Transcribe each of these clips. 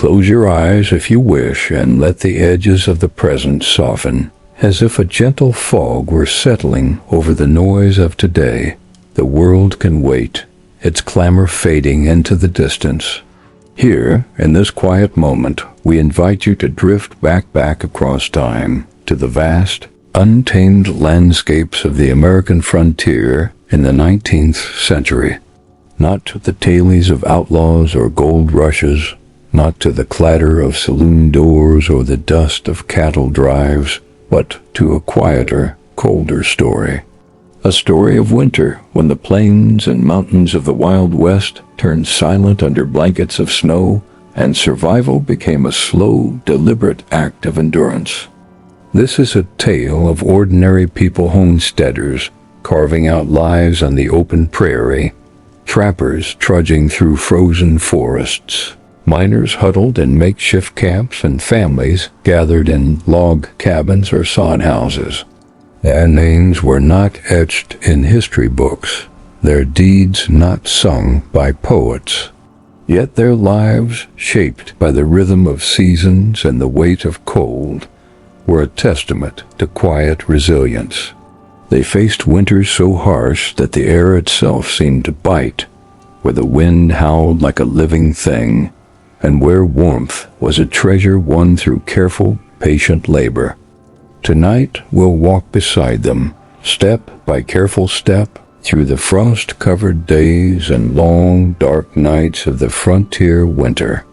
Close your eyes if you wish and let the edges of the present soften, as if a gentle fog were settling over the noise of today. The world can wait, its clamor fading into the distance. Here, in this quiet moment, we invite you to drift back across time to the vast, untamed landscapes of the American frontier in the 19th century. Not to the tales of outlaws or gold rushes, not to the clatter of saloon doors or the dust of cattle drives, but to a quieter, colder story. A story of winter, when the plains and mountains of the Wild West turned silent under blankets of snow, and survival became a slow, deliberate act of endurance. This is a tale of ordinary people, homesteaders, carving out lives on the open prairie, trappers trudging through frozen forests, miners huddled in makeshift camps, and families gathered in log cabins or sod houses. Their names were not etched in history books, their deeds not sung by poets. Yet their lives, shaped by the rhythm of seasons and the weight of cold, were a testament to quiet resilience. They faced winters so harsh that the air itself seemed to bite, where the wind howled like a living thing, and where warmth was a treasure won through careful, patient labor. Tonight we'll walk beside them, step by careful step, through the frost-covered days and long, dark nights of the frontier winter.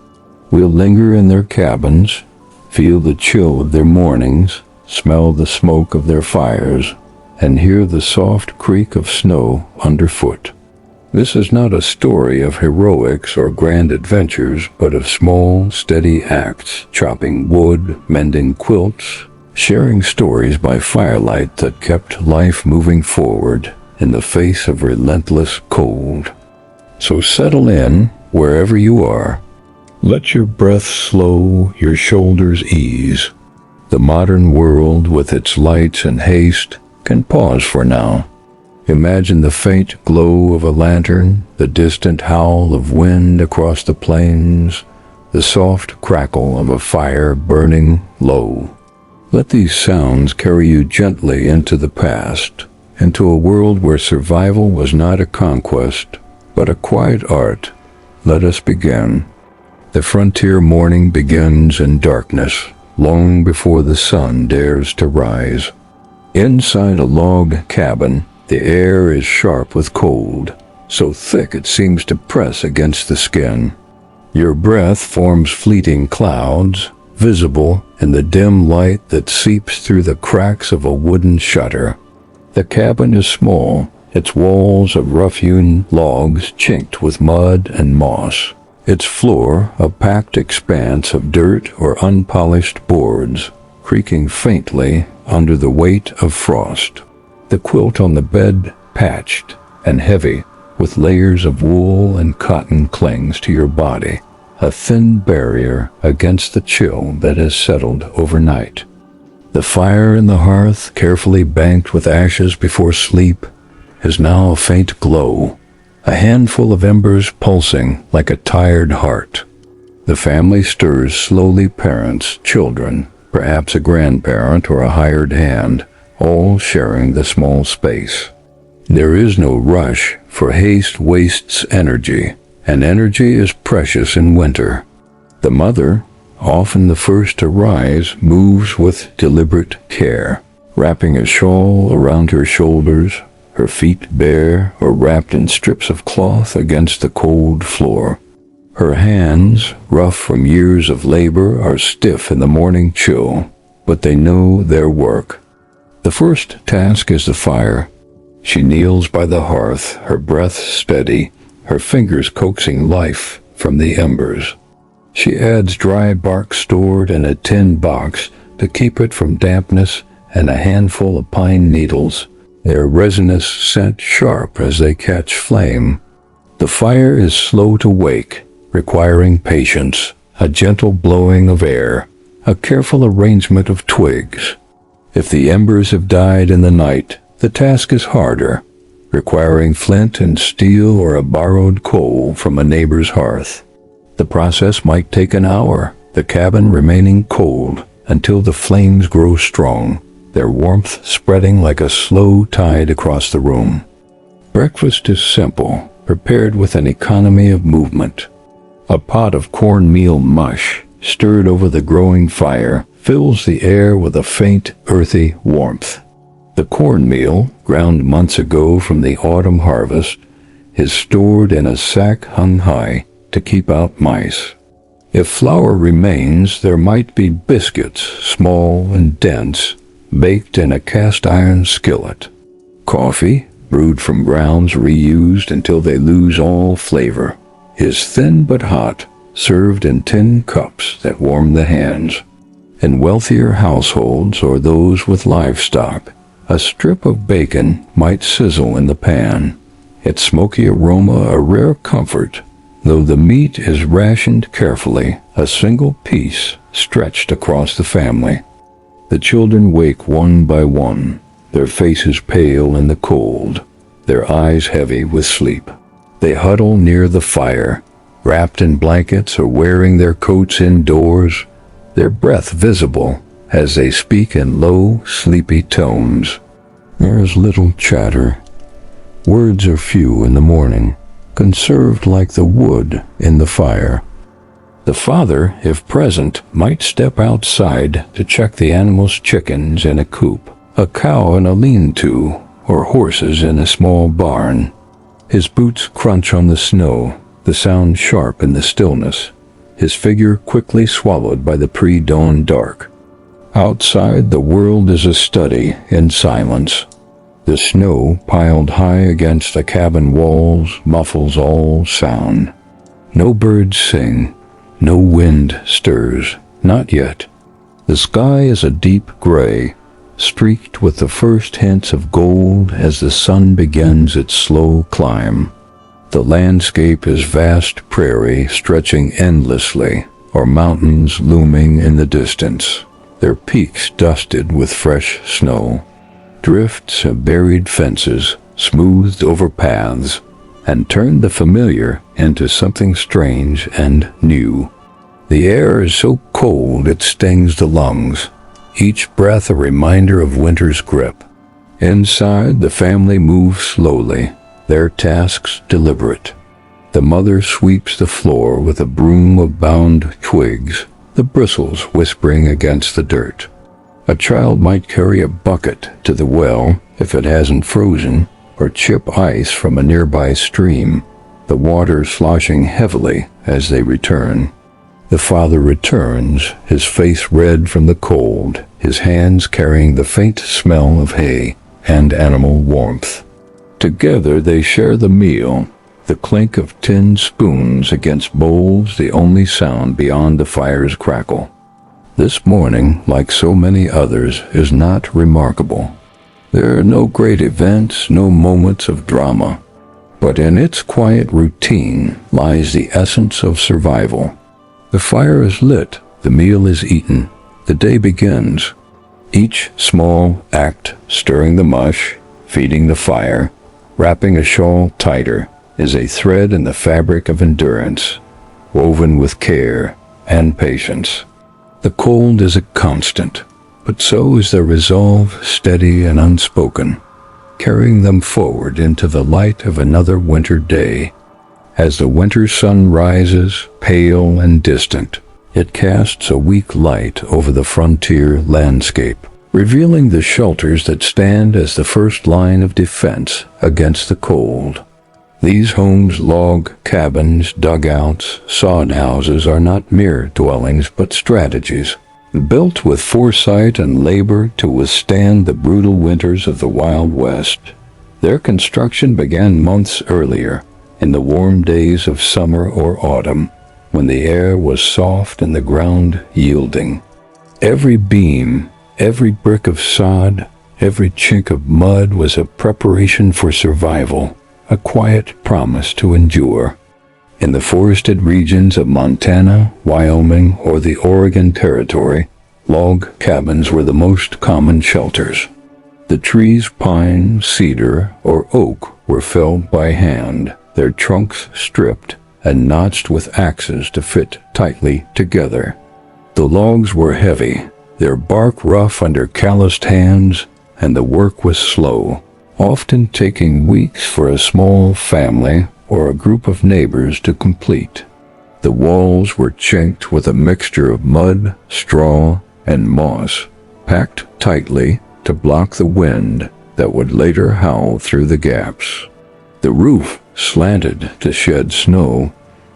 We'll linger in their cabins, feel the chill of their mornings, smell the smoke of their fires, and hear the soft creak of snow underfoot. This is not a story of heroics or grand adventures, but of small, steady acts, chopping wood, mending quilts, sharing stories by firelight that kept life moving forward in the face of relentless cold. So settle in wherever you are. Let your breath slow, your shoulders ease. The modern world, with its lights and haste, can pause for now. Imagine the faint glow of a lantern, the distant howl of wind across the plains, the soft crackle of a fire burning low. Let these sounds carry you gently into the past, into a world where survival was not a conquest, but a quiet art. Let us begin. The frontier morning begins in darkness, long before the sun dares to rise. Inside a log cabin, the air is sharp with cold, so thick it seems to press against the skin. Your breath forms fleeting clouds, visible in the dim light that seeps through the cracks of a wooden shutter. The cabin is small, its walls of rough-hewn logs chinked with mud and moss, its floor a packed expanse of dirt or unpolished boards, creaking faintly under the weight of frost. The quilt on the bed patched and heavy, with layers of wool and cotton clings to your body, a thin barrier against the chill that has settled overnight. The fire in the hearth, carefully banked with ashes before sleep, is now a faint glow, a handful of embers pulsing like a tired heart. The family stirs slowly, parents, children, perhaps a grandparent or a hired hand, all sharing the small space. There is no rush, for haste wastes energy, and energy is precious in winter. The mother, often the first to rise, moves with deliberate care, wrapping a shawl around her shoulders, her feet bare or wrapped in strips of cloth against the cold floor. Her hands, rough from years of labor, are stiff in the morning chill, but they know their work. The first task is the fire. She kneels by the hearth, her breath steady, her fingers coaxing life from the embers. She adds dry bark stored in a tin box to keep it from dampness and a handful of pine needles, their resinous scent sharp as they catch flame. The fire is slow to wake, requiring patience, a gentle blowing of air, a careful arrangement of twigs. If the embers have died in the night, the task is harder, requiring flint and steel or a borrowed coal from a neighbor's hearth. The process might take an hour, the cabin remaining cold until the flames grow strong, their warmth spreading like a slow tide across the room. Breakfast is simple, prepared with an economy of movement. A pot of cornmeal mush, stirred over the growing fire, fills the air with a faint, earthy warmth. The cornmeal, ground months ago from the autumn harvest, is stored in a sack hung high to keep out mice. If flour remains, there might be biscuits, small and dense, baked in a cast-iron skillet. Coffee, brewed from grounds reused until they lose all flavor, is thin but hot, served in tin cups that warm the hands. In wealthier households or those with livestock, a strip of bacon might sizzle in the pan, its smoky aroma a rare comfort. Though the meat is rationed carefully, a single piece stretched across the family. The children wake one by one, their faces pale in the cold, their eyes heavy with sleep. They huddle near the fire, wrapped in blankets or wearing their coats indoors, their breath visible as they speak in low, sleepy tones. There is little chatter. Words are few in the morning, conserved like the wood in the fire. The father, if present, might step outside to check the animals' chickens in a coop, a cow in a lean-to, or horses in a small barn. His boots crunch on the snow, the sound sharp in the stillness, his figure quickly swallowed by the pre-dawn dark. Outside, the world is a study in silence. The snow, piled high against the cabin walls, muffles all sound. No birds sing, no wind stirs, not yet. The sky is a deep gray, streaked with the first hints of gold as the sun begins its slow climb. The landscape is vast prairie stretching endlessly, or mountains looming in the distance, their peaks dusted with fresh snow. Drifts have buried fences, smoothed over paths, and turned the familiar into something strange and new. The air is so cold it stings the lungs, each breath a reminder of winter's grip. Inside, the family moves slowly, their tasks deliberate. The mother sweeps the floor with a broom of bound twigs, the bristles whispering against the dirt. A child might carry a bucket to the well if it hasn't frozen, or chip ice from a nearby stream, the water sloshing heavily as they return. The father returns, his face red from the cold, his hands carrying the faint smell of hay and animal warmth. Together they share the meal, the clink of tin spoons against bowls the only sound beyond the fire's crackle. This morning, like so many others, is not remarkable. There are no great events, no moments of drama, but in its quiet routine lies the essence of survival. The fire is lit, the meal is eaten, the day begins. Each small act, stirring the mush, feeding the fire, wrapping a shawl tighter, is a thread in the fabric of endurance, woven with care and patience. The cold is a constant, but so is their resolve, steady and unspoken, carrying them forward into the light of another winter day. As the winter sun rises, pale and distant, it casts a weak light over the frontier landscape, revealing the shelters that stand as the first line of defense against the cold. These homes, log cabins, dugouts, sod houses, are not mere dwellings but strategies, built with foresight and labor to withstand the brutal winters of the Wild West. Their construction began months earlier, in the warm days of summer or autumn, when the air was soft and the ground yielding. Every beam, every brick of sod, every chink of mud was a preparation for survival, a quiet promise to endure. In the forested regions of Montana, Wyoming, or the Oregon Territory, log cabins were the most common shelters. The trees, pine, cedar, or oak, were felled by hand, their trunks stripped, and notched with axes to fit tightly together. The logs were heavy, their bark rough under calloused hands, and the work was slow, often taking weeks for a small family or a group of neighbors to complete. The walls were chinked with a mixture of mud, straw, and moss, packed tightly to block the wind that would later howl through the gaps. The roof, slanted to shed snow,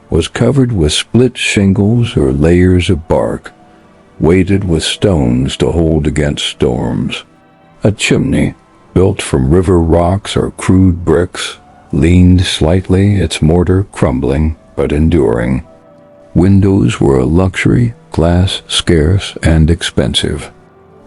was covered with split shingles or layers of bark, weighted with stones to hold against storms. A chimney, built from river rocks or crude bricks, leaned slightly, its mortar crumbling but enduring. Windows were a luxury, glass scarce and expensive.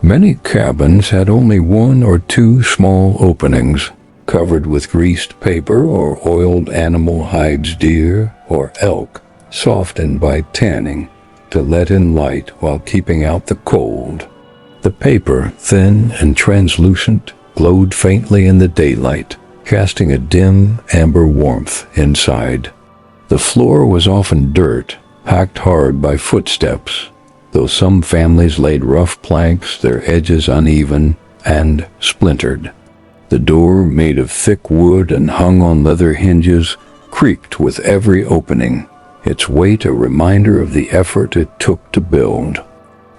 Many cabins had only one or two small openings, covered with greased paper or oiled animal hides, deer or elk, softened by tanning to let in light while keeping out the cold. The paper, thin and translucent, glowed faintly in the daylight, casting a dim amber warmth inside. The floor was often dirt, packed hard by footsteps, though some families laid rough planks, their edges uneven and splintered. The door, made of thick wood and hung on leather hinges, creaked with every opening, its weight a reminder of the effort it took to build.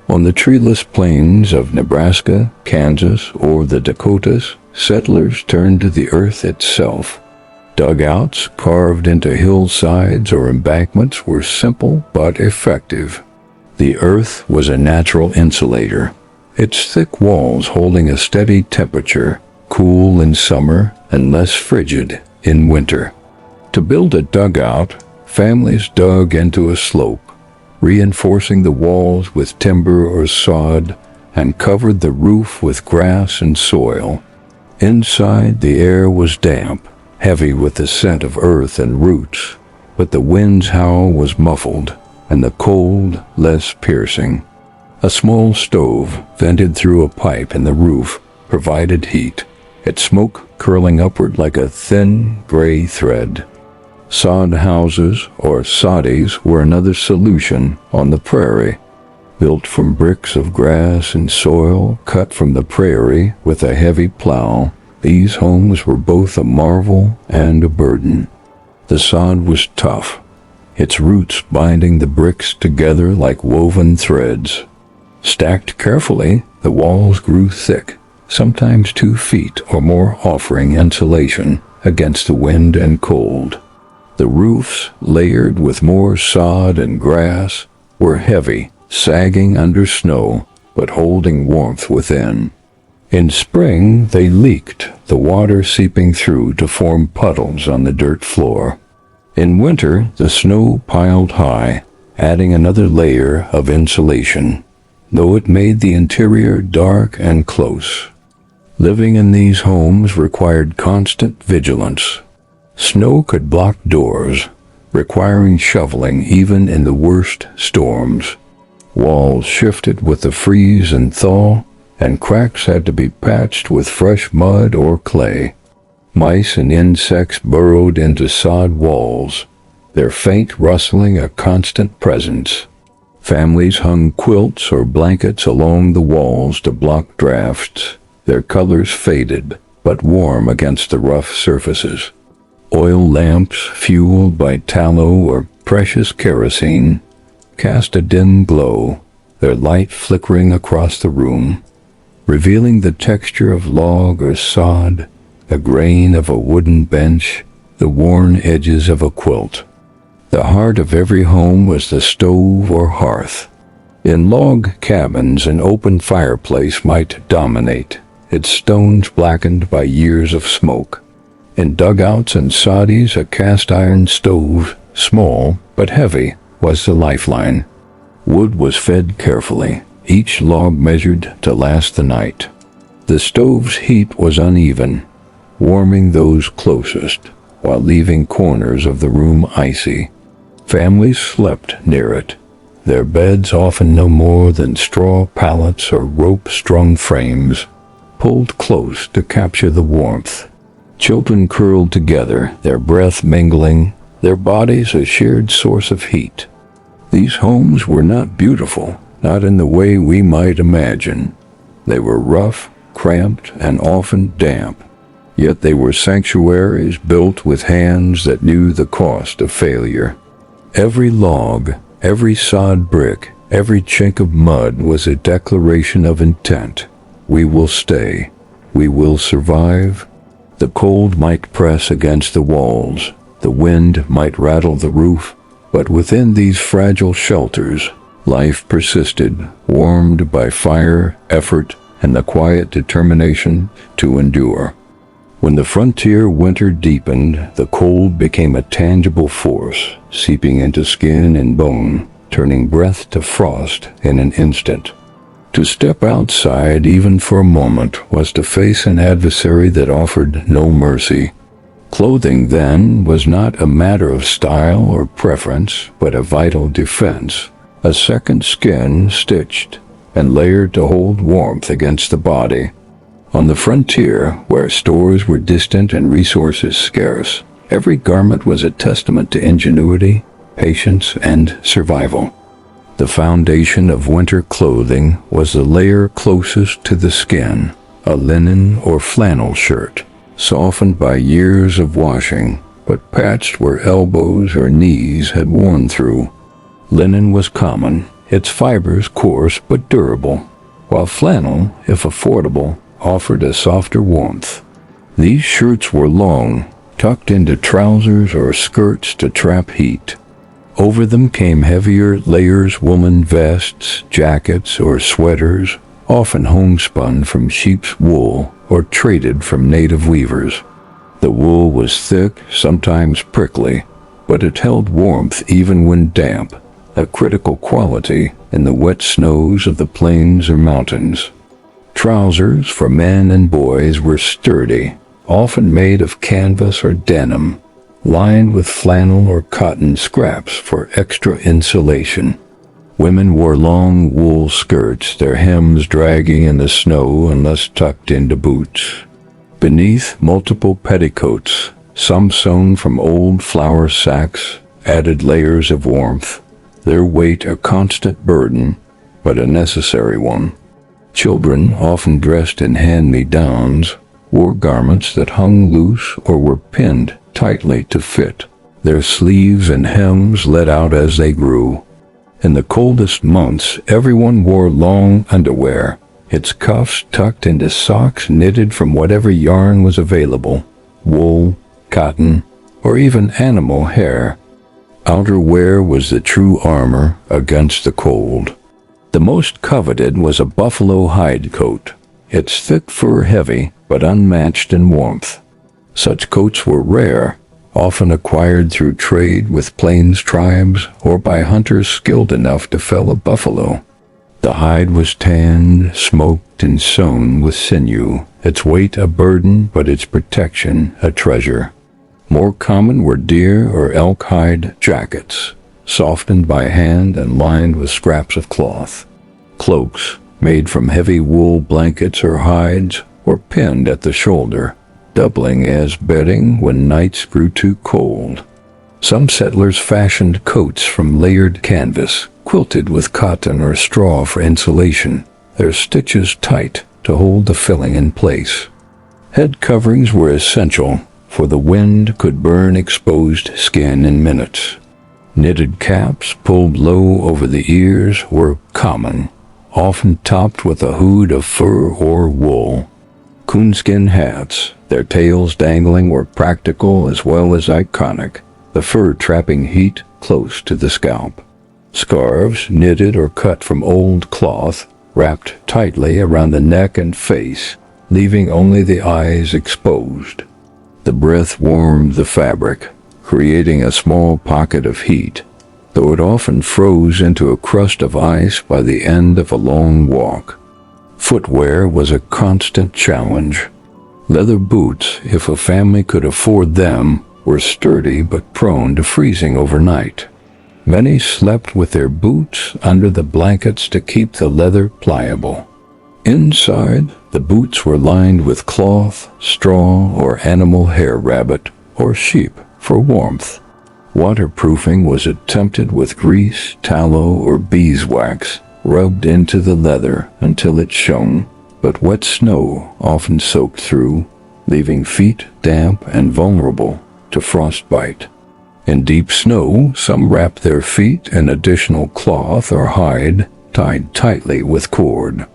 On the treeless plains of Nebraska, Kansas, or the Dakotas, settlers turned to the earth itself. Dugouts carved into hillsides or embankments were simple but effective. The earth was a natural insulator, its thick walls holding a steady temperature, cool in summer and less frigid in winter. To build a dugout, families dug into a slope, reinforcing the walls with timber or sod, and covered the roof with grass and soil. Inside, the air was damp, heavy with the scent of earth and roots, but the wind's howl was muffled, and the cold less piercing. A small stove, vented through a pipe in the roof, provided heat, its smoke curling upward like a thin gray thread. Sod houses, or soddies, were another solution on the prairie. Built from bricks of grass and soil cut from the prairie with a heavy plow, these homes were both a marvel and a burden. The sod was tough, its roots binding the bricks together like woven threads. Stacked carefully, the walls grew thick, sometimes 2 feet or more, offering insulation against the wind and cold. The roofs, layered with more sod and grass, were heavy, sagging under snow, but holding warmth within. In spring, they leaked, the water seeping through to form puddles on the dirt floor. In winter, the snow piled high, adding another layer of insulation, though it made the interior dark and close. Living in these homes required constant vigilance. Snow could block doors, requiring shoveling even in the worst storms. Walls shifted with the freeze and thaw, and cracks had to be patched with fresh mud or clay. Mice and insects burrowed into sod walls, their faint rustling a constant presence. Families hung quilts or blankets along the walls to block drafts, their colors faded but warm against the rough surfaces. Oil lamps, fueled by tallow or precious kerosene, cast a dim glow, their light flickering across the room, revealing the texture of log or sod, the grain of a wooden bench, the worn edges of a quilt. The heart of every home was the stove or hearth. In log cabins, an open fireplace might dominate, its stones blackened by years of smoke. In dugouts and soddies, a cast iron stove, small but heavy, was the lifeline. Wood was fed carefully, each log measured to last the night. The stove's heat was uneven, warming those closest, while leaving corners of the room icy. Families slept near it, their beds often no more than straw pallets or rope-strung frames, pulled close to capture the warmth. Children curled together, their breath mingling, their bodies a shared source of heat. These homes were not beautiful, not in the way we might imagine. They were rough, cramped, and often damp. Yet they were sanctuaries built with hands that knew the cost of failure. Every log, every sod brick, every chink of mud was a declaration of intent. We will stay. We will survive. The cold might press against the walls. The wind might rattle the roof. But within these fragile shelters, life persisted, warmed by fire, effort, and the quiet determination to endure. When the frontier winter deepened, the cold became a tangible force, seeping into skin and bone, turning breath to frost in an instant. To step outside even for a moment was to face an adversary that offered no mercy. Clothing then was not a matter of style or preference, but a vital defense, a second skin stitched and layered to hold warmth against the body. On the frontier, where stores were distant and resources scarce, every garment was a testament to ingenuity, patience, and survival. The foundation of winter clothing was the layer closest to the skin, a linen or flannel shirt, softened by years of washing, but patched where elbows or knees had worn through. Linen was common, its fibers coarse but durable, while flannel, if affordable, offered a softer warmth. These shirts were long, tucked into trousers or skirts to trap heat. Over them came heavier layers, woolen vests, jackets, or sweaters, often homespun from sheep's wool or traded from native weavers. The wool was thick, sometimes prickly, but it held warmth even when damp, a critical quality in the wet snows of the plains or mountains. Trousers for men and boys were sturdy, often made of canvas or denim, lined with flannel or cotton scraps for extra insulation. Women wore long wool skirts, their hems dragging in the snow unless tucked into boots. Beneath, multiple petticoats, some sewn from old flour sacks, added layers of warmth, their weight a constant burden, but a necessary one. Children, often dressed in hand-me-downs, wore garments that hung loose or were pinned tightly to fit. Their sleeves and hems let out as they grew. In the coldest months, everyone wore long underwear, its cuffs tucked into socks knitted from whatever yarn was available, wool, cotton, or even animal hair. Outerwear was the true armor against the cold. The most coveted was a buffalo hide coat, its thick fur heavy but unmatched in warmth. Such coats were rare, often acquired through trade with plains tribes or by hunters skilled enough to fell a buffalo. The hide was tanned, smoked, and sewn with sinew, its weight a burden but its protection a treasure. More common were deer or elk hide jackets, softened by hand and lined with scraps of cloth. Cloaks, made from heavy wool blankets or hides, were pinned at the shoulder, doubling as bedding when nights grew too cold. Some settlers fashioned coats from layered canvas, quilted with cotton or straw for insulation, their stitches tight to hold the filling in place. Head coverings were essential, for the wind could burn exposed skin in minutes. Knitted caps pulled low over the ears were common, often topped with a hood of fur or wool. Coonskin hats, their tails dangling, were practical as well as iconic, the fur trapping heat close to the scalp. Scarves, knitted or cut from old cloth, wrapped tightly around the neck and face, leaving only the eyes exposed. The breath warmed the fabric, creating a small pocket of heat, though it often froze into a crust of ice by the end of a long walk. Footwear was a constant challenge. Leather boots, if a family could afford them, were sturdy but prone to freezing overnight. Many slept with their boots under the blankets to keep the leather pliable. Inside, the boots were lined with cloth, straw, or animal hair, rabbit, or sheep for warmth. Waterproofing was attempted with grease, tallow, or beeswax rubbed into the leather until it shone, but wet snow often soaked through, leaving feet damp and vulnerable to frostbite. In deep snow, some wrapped their feet in additional cloth or hide tied tightly with cord.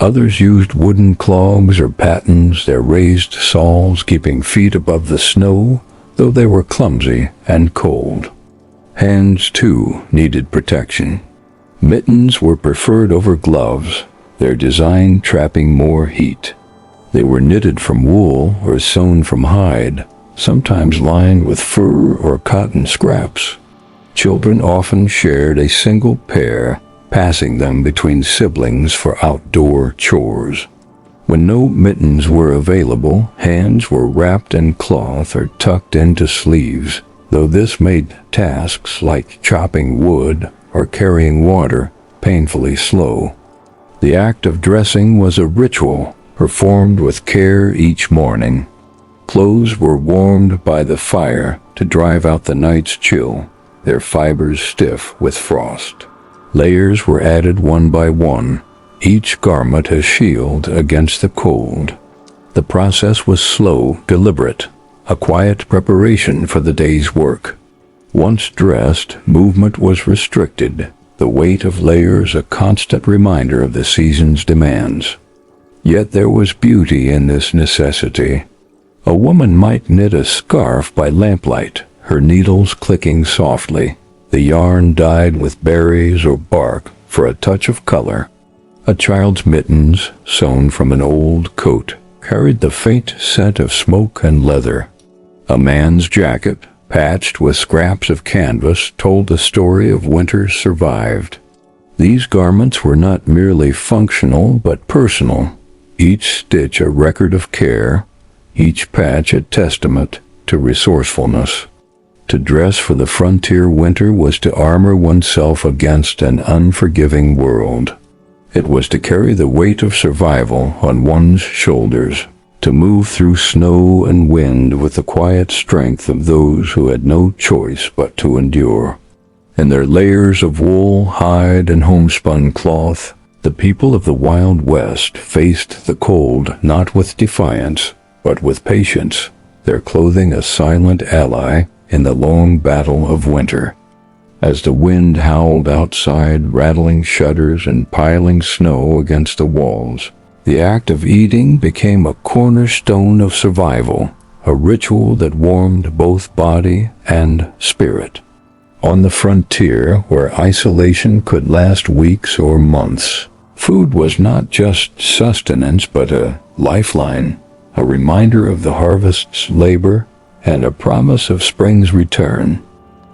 Others used wooden clogs or pattens, their raised soles keeping feet above the snow, though they were clumsy and cold. Hands, too, needed protection. Mittens were preferred over gloves, their design trapping more heat. They were knitted from wool or sewn from hide, sometimes lined with fur or cotton scraps. Children often shared a single pair, passing them between siblings for outdoor chores. When no mittens were available, hands were wrapped in cloth or tucked into sleeves, though this made tasks like chopping wood or carrying water painfully slow. The act of dressing was a ritual, performed with care each morning. Clothes were warmed by the fire to drive out the night's chill, their fibers stiff with frost. Layers were added one by one, each garment a shield against the cold. The process was slow, deliberate, a quiet preparation for the day's work. Once dressed, movement was restricted, the weight of layers a constant reminder of the season's demands. Yet there was beauty in this necessity. A woman might knit a scarf by lamplight, her needles clicking softly, the yarn dyed with berries or bark for a touch of color. A child's mittens, sewn from an old coat, carried the faint scent of smoke and leather. A man's jacket, patched with scraps of canvas, told the story of winters survived. These garments were not merely functional but personal, each stitch a record of care, each patch a testament to resourcefulness. To dress for the frontier winter was to armor oneself against an unforgiving world. It was to carry the weight of survival on one's shoulders, to move through snow and wind with the quiet strength of those who had no choice but to endure. In their layers of wool, hide, and homespun cloth, the people of the Wild West faced the cold not with defiance, but with patience, their clothing a silent ally in the long battle of winter. As the wind howled outside, rattling shutters and piling snow against the walls, the act of eating became a cornerstone of survival, a ritual that warmed both body and spirit. On the frontier, where isolation could last weeks or months, food was not just sustenance but a lifeline, a reminder of the harvest's labor and a promise of spring's return.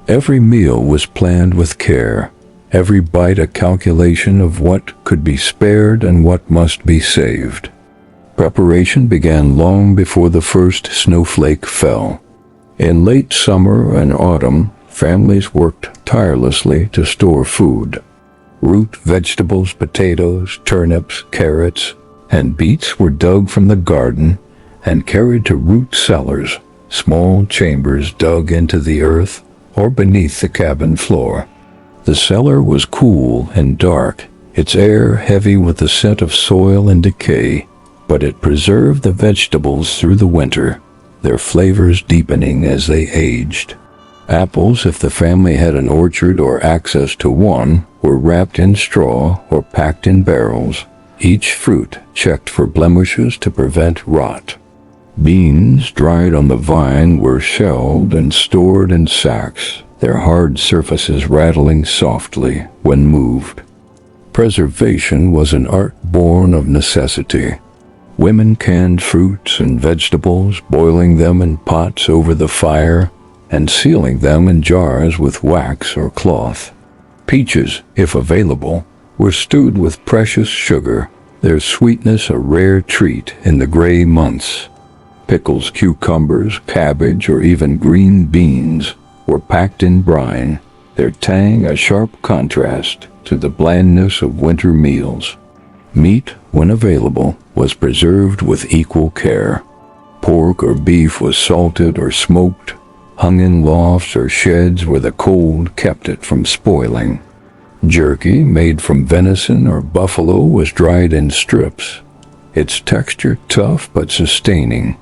Every meal was planned with care, every bite a calculation of what could be spared and what must be saved. Preparation began long before the first snowflake fell. In late summer and autumn, families worked tirelessly to store food. Root vegetables, potatoes, turnips, carrots, and beets were dug from the garden and carried to root cellars, small chambers dug into the earth or beneath the cabin floor. The cellar was cool and dark, its air heavy with the scent of soil and decay, but it preserved the vegetables through the winter, their flavors deepening as they aged. Apples, if the family had an orchard or access to one, were wrapped in straw or packed in barrels, each fruit checked for blemishes to prevent rot. Beans, dried on the vine, were shelled and stored in sacks, their hard surfaces rattling softly when moved. Preservation was an art born of necessity. Women canned fruits and vegetables, boiling them in pots over the fire, and sealing them in jars with wax or cloth. Peaches, if available, were stewed with precious sugar, their sweetness a rare treat in the gray months. Pickles, cucumbers, cabbage, or even green beans were packed in brine, their tang a sharp contrast to the blandness of winter meals. Meat, when available, was preserved with equal care. Pork or beef was salted or smoked, hung in lofts or sheds where the cold kept it from spoiling. Jerky, made from venison or buffalo, was dried in strips, its texture tough but sustaining.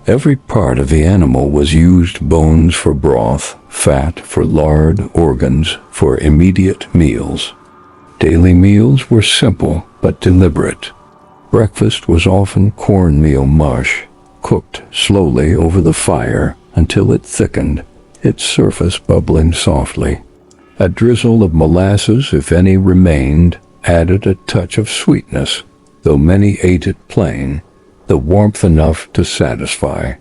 Every part of the animal was used: bones for broth, fat for lard, organs for immediate meals. Daily meals were simple but deliberate. Breakfast was often cornmeal mush, cooked slowly over the fire until it thickened, its surface bubbling softly. A drizzle of molasses, if any remained, added a touch of sweetness, though many ate it plain, the warmth enough to satisfy.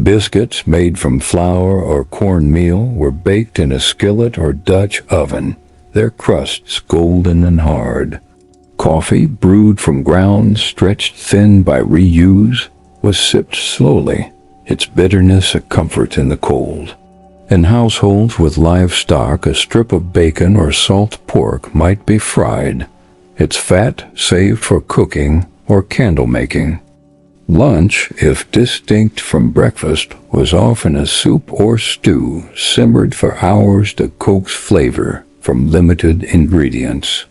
Biscuits made from flour or cornmeal were baked in a skillet or Dutch oven, their crusts golden and hard. Coffee, brewed from grounds stretched thin by reuse, was sipped slowly, its bitterness a comfort in the cold. In households with livestock, a strip of bacon or salt pork might be fried, its fat saved for cooking or candle making. Lunch, if distinct from breakfast, was often a soup or stew simmered for hours to coax flavor from limited ingredients.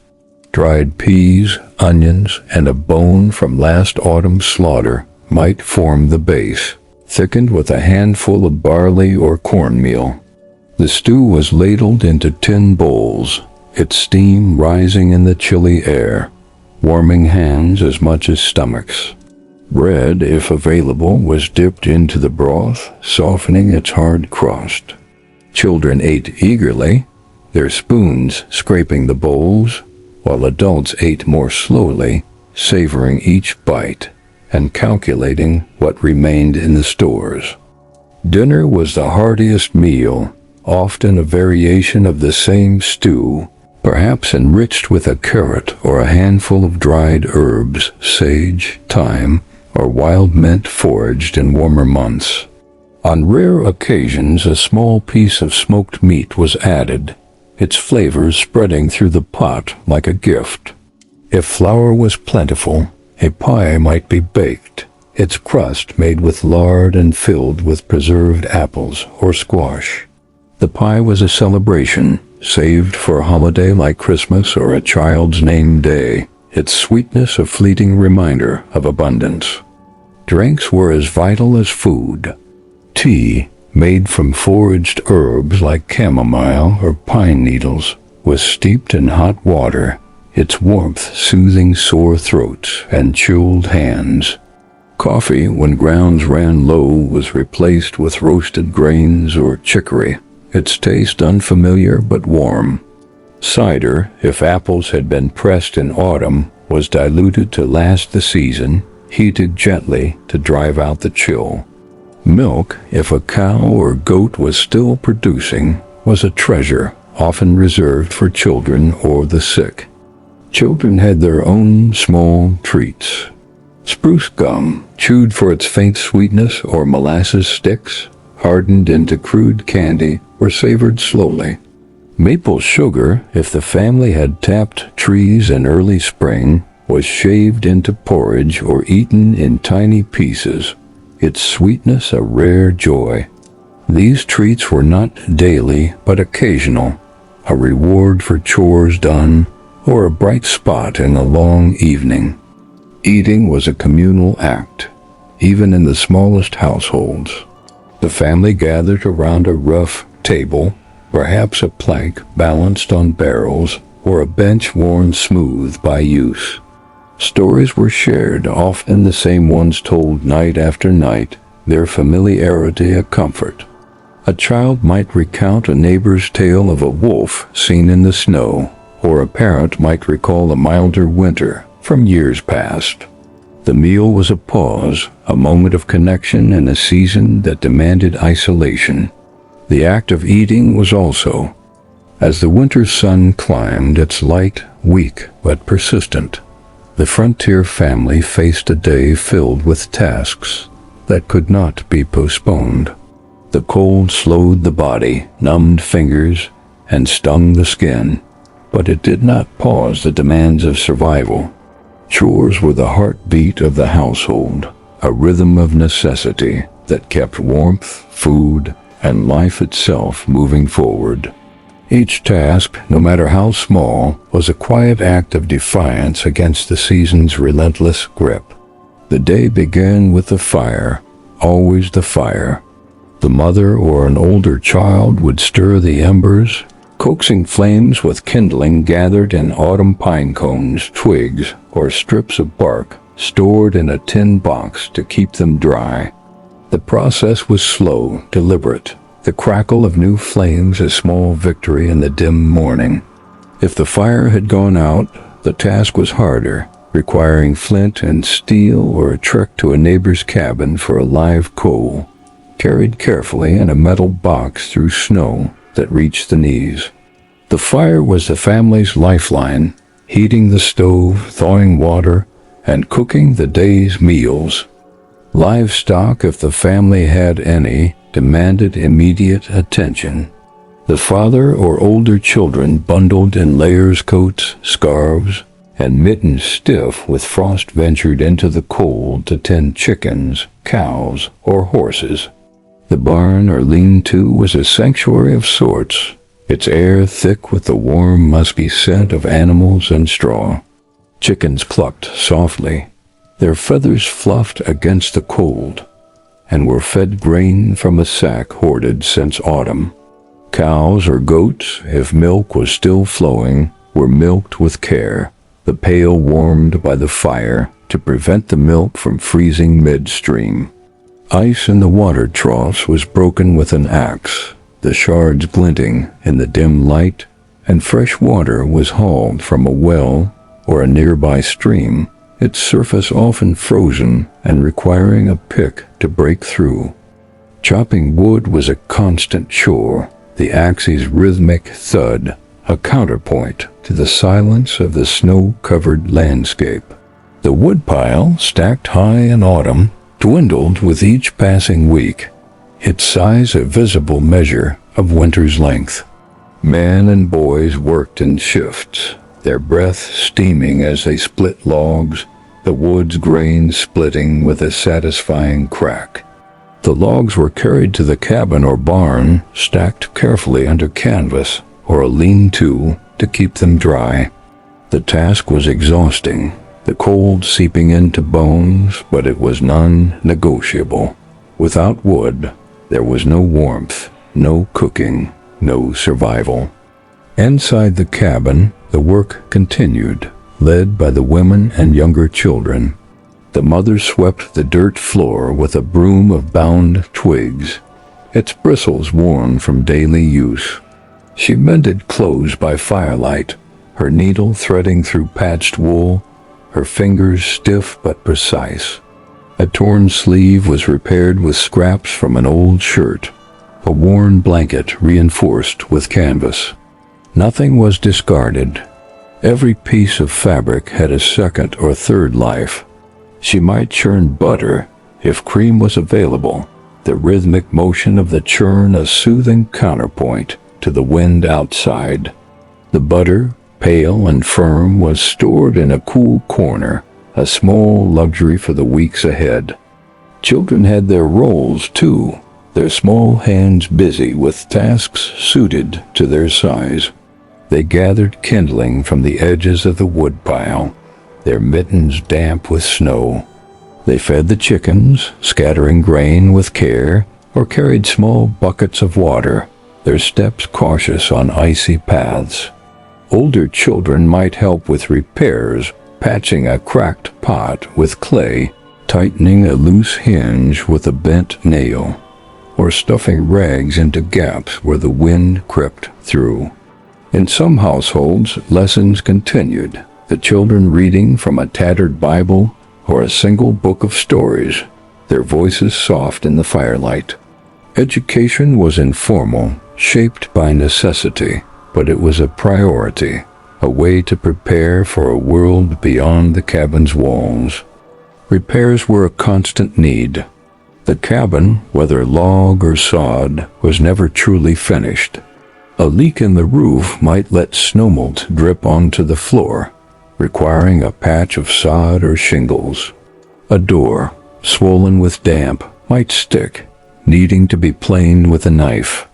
Dried peas, onions, and a bone from last autumn's slaughter might form the base, thickened with a handful of barley or cornmeal. The stew was ladled into tin bowls, its steam rising in the chilly air, warming hands as much as stomachs. Bread, if available, was dipped into the broth, softening its hard crust. Children ate eagerly, their spoons scraping the bowls, while adults ate more slowly, savoring each bite and calculating what remained in the stores. Dinner was the heartiest meal, often a variation of the same stew, perhaps enriched with a carrot or a handful of dried herbs, sage, thyme, or wild mint foraged in warmer months. On rare occasions, a small piece of smoked meat was added, its flavors spreading through the pot like a gift. If flour was plentiful, a pie might be baked, its crust made with lard and filled with preserved apples or squash. The pie was a celebration, saved for a holiday like Christmas or a child's name day, its sweetness a fleeting reminder of abundance. Drinks were as vital as food. Tea, made from foraged herbs like chamomile or pine needles, was steeped in hot water, its warmth soothing sore throats and chilled hands. Coffee, when grounds ran low, was replaced with roasted grains or chicory, its taste unfamiliar but warm. Cider, if apples had been pressed in autumn, was diluted to last the season, heated gently to drive out the chill. Milk, if a cow or goat was still producing, was a treasure, often reserved for children or the sick. Children had their own small treats. Spruce gum, chewed for its faint sweetness, or molasses sticks, hardened into crude candy, were savored slowly. Maple sugar, if the family had tapped trees in early spring, was shaved into porridge or eaten in tiny pieces, its sweetness a rare joy. These treats were not daily but occasional, a reward for chores done or a bright spot in a long evening. Eating was a communal act, even in the smallest households. The family gathered around a rough table, perhaps a plank balanced on barrels or a bench worn smooth by use. Stories were shared, often the same ones told night after night, their familiarity a comfort. A child might recount a neighbor's tale of a wolf seen in the snow, or a parent might recall a milder winter from years past. The meal was a pause, a moment of connection in a season that demanded isolation. The act of eating was also. As the winter sun climbed, its light, weak but persistent, the frontier family faced a day filled with tasks that could not be postponed. The cold slowed the body, numbed fingers, and stung the skin, but it did not pause the demands of survival. Chores were the heartbeat of the household, a rhythm of necessity that kept warmth, food, and life itself moving forward. Each task, no matter how small, was a quiet act of defiance against the season's relentless grip. The day began with the fire, always the fire. The mother or an older child would stir the embers, coaxing flames with kindling gathered in autumn pine cones, twigs, or strips of bark stored in a tin box to keep them dry. The process was slow, deliberate, the crackle of new flames a small victory in the dim morning. If the fire had gone out, the task was harder, requiring flint and steel or a trek to a neighbor's cabin for a live coal, carried carefully in a metal box through snow that reached the knees. The fire was the family's lifeline, heating the stove, thawing water, and cooking the day's meals. Livestock, if the family had any, demanded immediate attention. The father or older children bundled in layers coats, scarves, and mittens stiff with frost ventured into the cold to tend chickens, cows, or horses. The barn or lean-to was a sanctuary of sorts, its air thick with the warm, musky scent of animals and straw. Chickens clucked softly, their feathers fluffed against the cold, and were fed grain from a sack hoarded since autumn. Cows or goats, if milk was still flowing, were milked with care, the pail warmed by the fire to prevent the milk from freezing midstream. Ice in the water troughs was broken with an axe, the shards glinting in the dim light, and fresh water was hauled from a well or a nearby stream, its surface often frozen and requiring a pick to break through. Chopping wood was a constant chore, the axe's rhythmic thud a counterpoint to the silence of the snow-covered landscape. The woodpile, stacked high in autumn, dwindled with each passing week, its size a visible measure of winter's length. Men and boys worked in shifts, their breath steaming as they split logs, the wood's grain splitting with a satisfying crack. The logs were carried to the cabin or barn, stacked carefully under canvas or a lean-to to keep them dry. The task was exhausting, the cold seeping into bones, but it was non-negotiable. Without wood, there was no warmth, no cooking, no survival. Inside the cabin, the work continued, led by the women and younger children. The mother swept the dirt floor with a broom of bound twigs, its bristles worn from daily use. She mended clothes by firelight, her needle threading through patched wool, her fingers stiff but precise. A torn sleeve was repaired with scraps from an old shirt, a worn blanket reinforced with canvas. Nothing was discarded. Every piece of fabric had a second or third life. She might churn butter if cream was available, the rhythmic motion of the churn a soothing counterpoint to the wind outside. The butter, pale and firm, was stored in a cool corner, a small luxury for the weeks ahead. Children had their roles too, their small hands busy with tasks suited to their size. They gathered kindling from the edges of the woodpile, their mittens damp with snow. They fed the chickens, scattering grain with care, or carried small buckets of water, their steps cautious on icy paths. Older children might help with repairs, patching a cracked pot with clay, tightening a loose hinge with a bent nail, or stuffing rags into gaps where the wind crept through. In some households, lessons continued, the children reading from a tattered Bible or a single book of stories, their voices soft in the firelight. Education was informal, shaped by necessity, but it was a priority, a way to prepare for a world beyond the cabin's walls. Repairs were a constant need. The cabin, whether log or sod, was never truly finished. A leak in the roof might let snowmelt drip onto the floor, requiring a patch of sod or shingles. A door, swollen with damp, might stick, needing to be planed with a knife.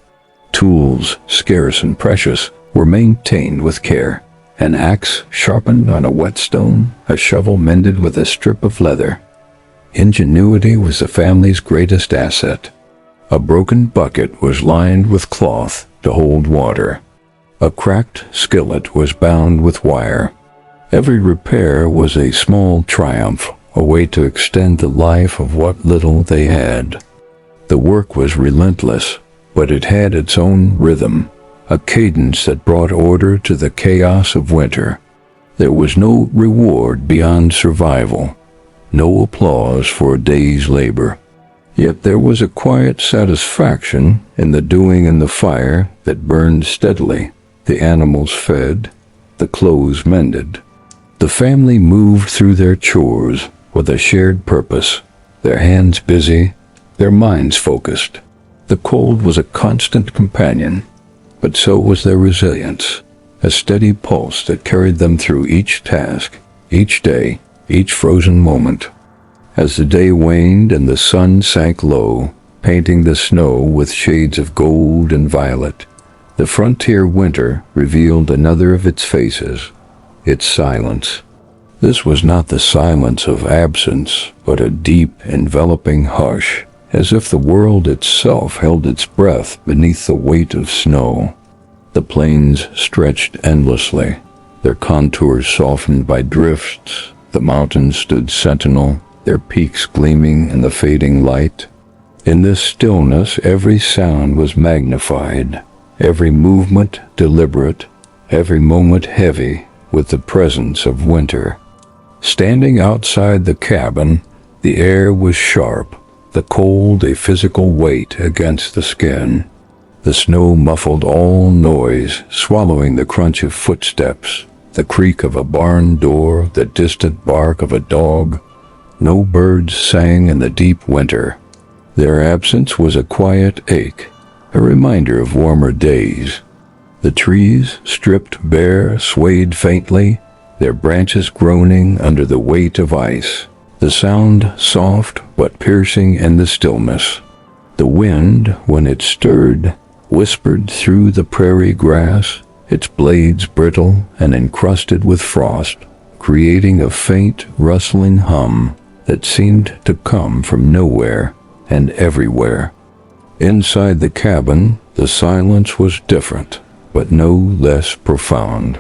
Tools, scarce and precious, were maintained with care. An axe sharpened on a whetstone, a shovel mended with a strip of leather. Ingenuity was the family's greatest asset. A broken bucket was lined with cloth to hold water. A cracked skillet was bound with wire. Every repair was a small triumph, a way to extend the life of what little they had. The work was relentless, but it had its own rhythm, a cadence that brought order to the chaos of winter. There was no reward beyond survival, no applause for a day's labor. Yet there was a quiet satisfaction in the doing in the fire that burned steadily. The animals fed, the clothes mended. The family moved through their chores with a shared purpose, their hands busy, their minds focused. The cold was a constant companion, but so was their resilience, a steady pulse that carried them through each task, each day, each frozen moment. As the day waned and the sun sank low, painting the snow with shades of gold and violet, the frontier winter revealed another of its faces, its silence. This was not the silence of absence, but a deep, enveloping hush, as if the world itself held its breath beneath the weight of snow. The plains stretched endlessly, their contours softened by drifts. The mountains stood sentinel, their peaks gleaming in the fading light. In this stillness, every sound was magnified, every movement deliberate, every moment heavy with the presence of winter. Standing outside the cabin, the air was sharp, the cold a physical weight against the skin. The snow muffled all noise, swallowing the crunch of footsteps, the creak of a barn door, the distant bark of a dog. No birds sang in the deep winter. Their absence was a quiet ache, a reminder of warmer days. The trees, stripped bare, swayed faintly, their branches groaning under the weight of ice. The sound soft but piercing in the stillness. The wind, when it stirred, whispered through the prairie grass, its blades brittle and encrusted with frost, creating a faint, rustling hum that seemed to come from nowhere and everywhere. Inside the cabin, the silence was different, but no less profound.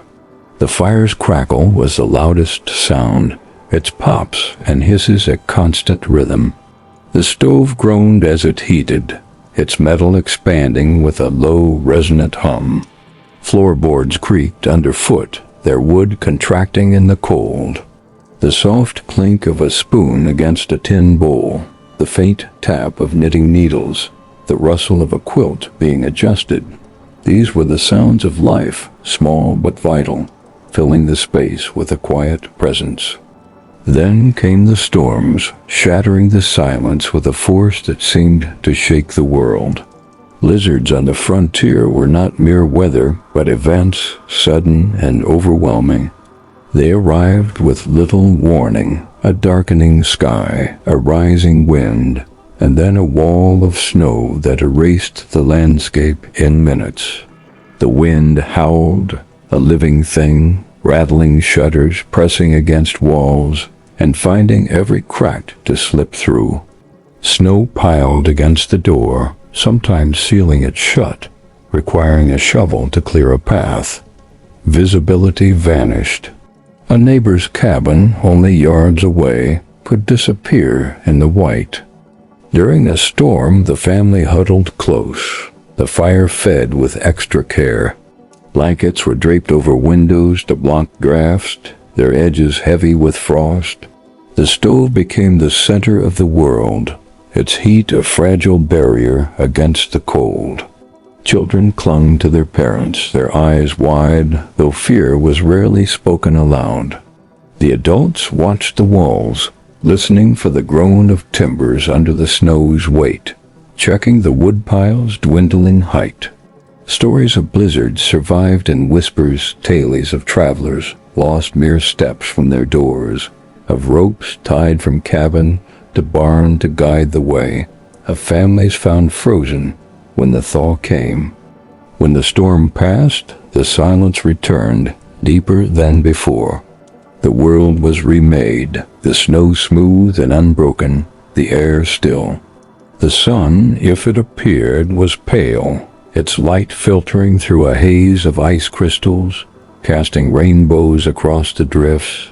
The fire's crackle was the loudest sound, its pops and hisses a constant rhythm. The stove groaned as it heated, its metal expanding with a low, resonant hum. Floorboards creaked underfoot, their wood contracting in the cold. The soft clink of a spoon against a tin bowl, the faint tap of knitting needles, the rustle of a quilt being adjusted. These were the sounds of life, small but vital, filling the space with a quiet presence. Then came the storms, shattering the silence with a force that seemed to shake the world. Blizzards on the frontier were not mere weather, but events, sudden and overwhelming. They arrived with little warning, a darkening sky, a rising wind, and then a wall of snow that erased the landscape in minutes. The wind howled, a living thing, rattling shutters, pressing against walls, and finding every crack to slip through. Snow piled against the door, sometimes sealing it shut, requiring a shovel to clear a path. Visibility vanished. A neighbor's cabin, only yards away, could disappear in the white. During a storm, the family huddled close, the fire fed with extra care. Blankets were draped over windows to block drafts, their edges heavy with frost. The stove became the center of the world, its heat a fragile barrier against the cold. Children clung to their parents, their eyes wide, though fear was rarely spoken aloud. The adults watched the walls, listening for the groan of timbers under the snow's weight, checking the woodpile's dwindling height. Stories of blizzards survived in whispers, tales of travelers lost mere steps from their doors, of ropes tied from cabin to barn to guide the way. of families found frozen when the thaw came. When the storm passed, the silence returned, deeper than before. The world was remade, the snow smooth and unbroken, the air still. The sun, if it appeared, was pale, its light filtering through a haze of ice crystals, casting rainbows across the drifts.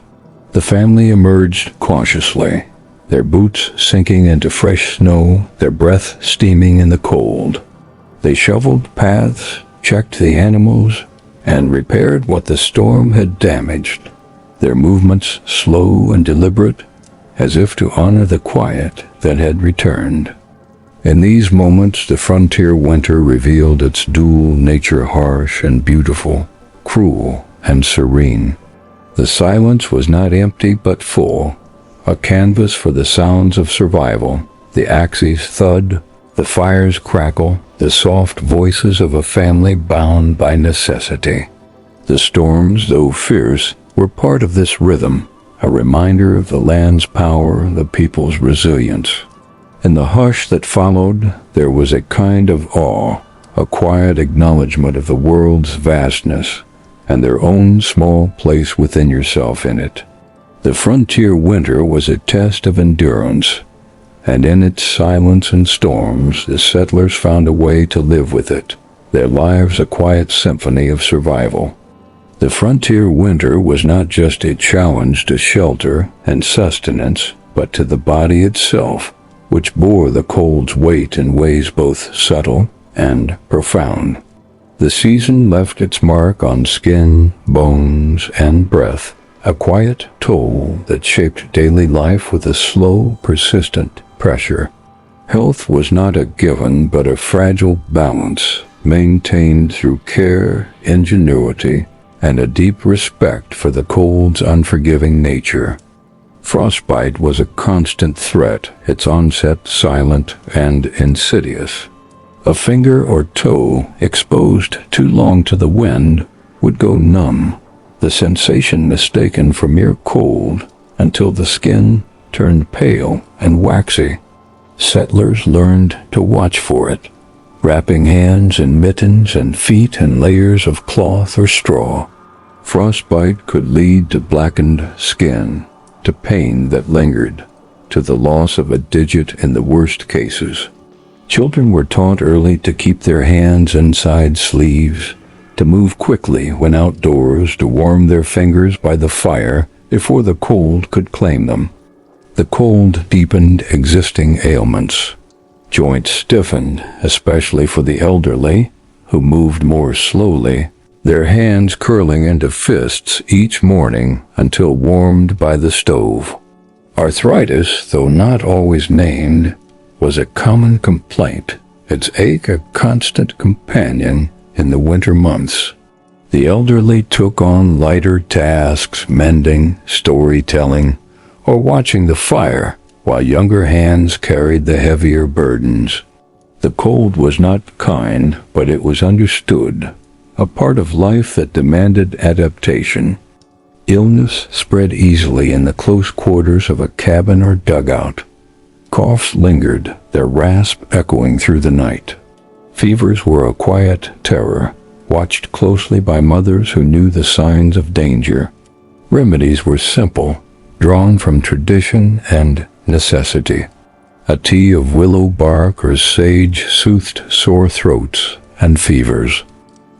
The family emerged cautiously, their boots sinking into fresh snow, their breath steaming in the cold. They shoveled paths, checked the animals, and repaired what the storm had damaged, their movements slow and deliberate, as if to honor the quiet that had returned. In these moments, the frontier winter revealed its dual nature, harsh and beautiful, cruel and serene. The silence was not empty but full, a canvas for the sounds of survival, the axes thud, the fires crackle, the soft voices of a family bound by necessity. The storms, though fierce, were part of this rhythm, a reminder of the land's power, the people's resilience. In the hush that followed, there was a kind of awe, a quiet acknowledgement of the world's vastness and their own small place within yourself in it. The frontier winter was a test of endurance, and in its silence and storms, the settlers found a way to live with it, their lives a quiet symphony of survival. The frontier winter was not just a challenge to shelter and sustenance, but to the body itself, which bore the cold's weight in ways both subtle and profound. The season left its mark on skin, bones, and breath, a quiet toll that shaped daily life with a slow, persistent pressure. Health was not a given, but a fragile balance, maintained through care, ingenuity, and a deep respect for the cold's unforgiving nature. Frostbite was a constant threat, its onset silent and insidious. A finger or toe exposed too long to the wind would go numb, the sensation mistaken for mere cold, until the skin turned pale and waxy. Settlers learned to watch for it, wrapping hands in mittens and feet in layers of cloth or straw. Frostbite could lead to blackened skin, to pain that lingered, to the loss of a digit in the worst cases. Children were taught early to keep their hands inside sleeves, to move quickly when outdoors, to warm their fingers by the fire before the cold could claim them. The cold deepened existing ailments. Joints stiffened, especially for the elderly, who moved more slowly, their hands curling into fists each morning until warmed by the stove. Arthritis, though not always named, was a common complaint, its ache a constant companion in the winter months. The elderly took on lighter tasks, mending, storytelling, or watching the fire, while younger hands carried the heavier burdens. The cold was not kind, but it was understood, a part of life that demanded adaptation. Illness spread easily in the close quarters of a cabin or dugout. Coughs lingered, their rasp echoing through the night. Fevers were a quiet terror, watched closely by mothers who knew the signs of danger. Remedies were simple, drawn from tradition and necessity. A tea of willow bark or sage soothed sore throats and fevers.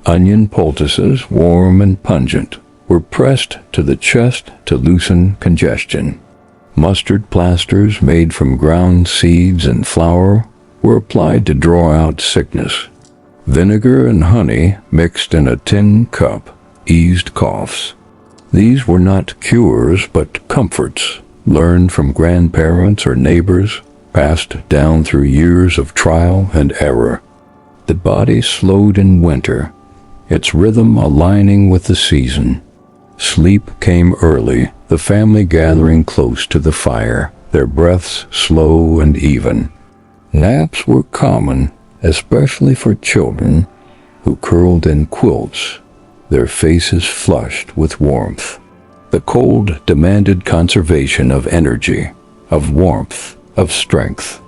Onion poultices, warm and pungent, were pressed to the chest to loosen congestion. Mustard plasters made from ground seeds and flour were applied to draw out sickness. Vinegar and honey mixed in a tin cup eased coughs. These were not cures but comforts, learned from grandparents or neighbors, passed down through years of trial and error. The body slowed in winter, its rhythm aligning with the season. Sleep came early, the family gathering close to the fire, their breaths slow and even. Naps were common, especially for children who curled in quilts, their faces flushed with warmth. The cold demanded conservation of energy, of warmth, of strength.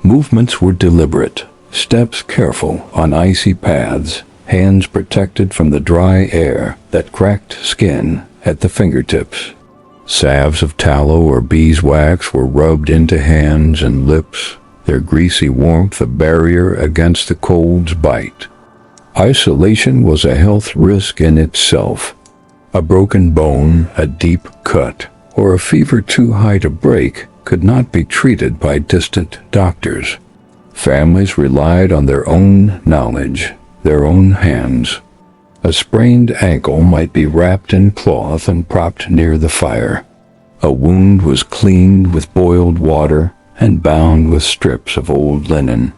Movements were deliberate, steps careful on icy paths, hands protected from the dry air that cracked skin at the fingertips. Salves of tallow or beeswax were rubbed into hands and lips, their greasy warmth a barrier against the cold's bite. Isolation was a health risk in itself. A broken bone, a deep cut, or a fever too high to break could not be treated by distant doctors. Families relied on their own knowledge, their own hands. A sprained ankle might be wrapped in cloth and propped near the fire. A wound was cleaned with boiled water and bound with strips of old linen.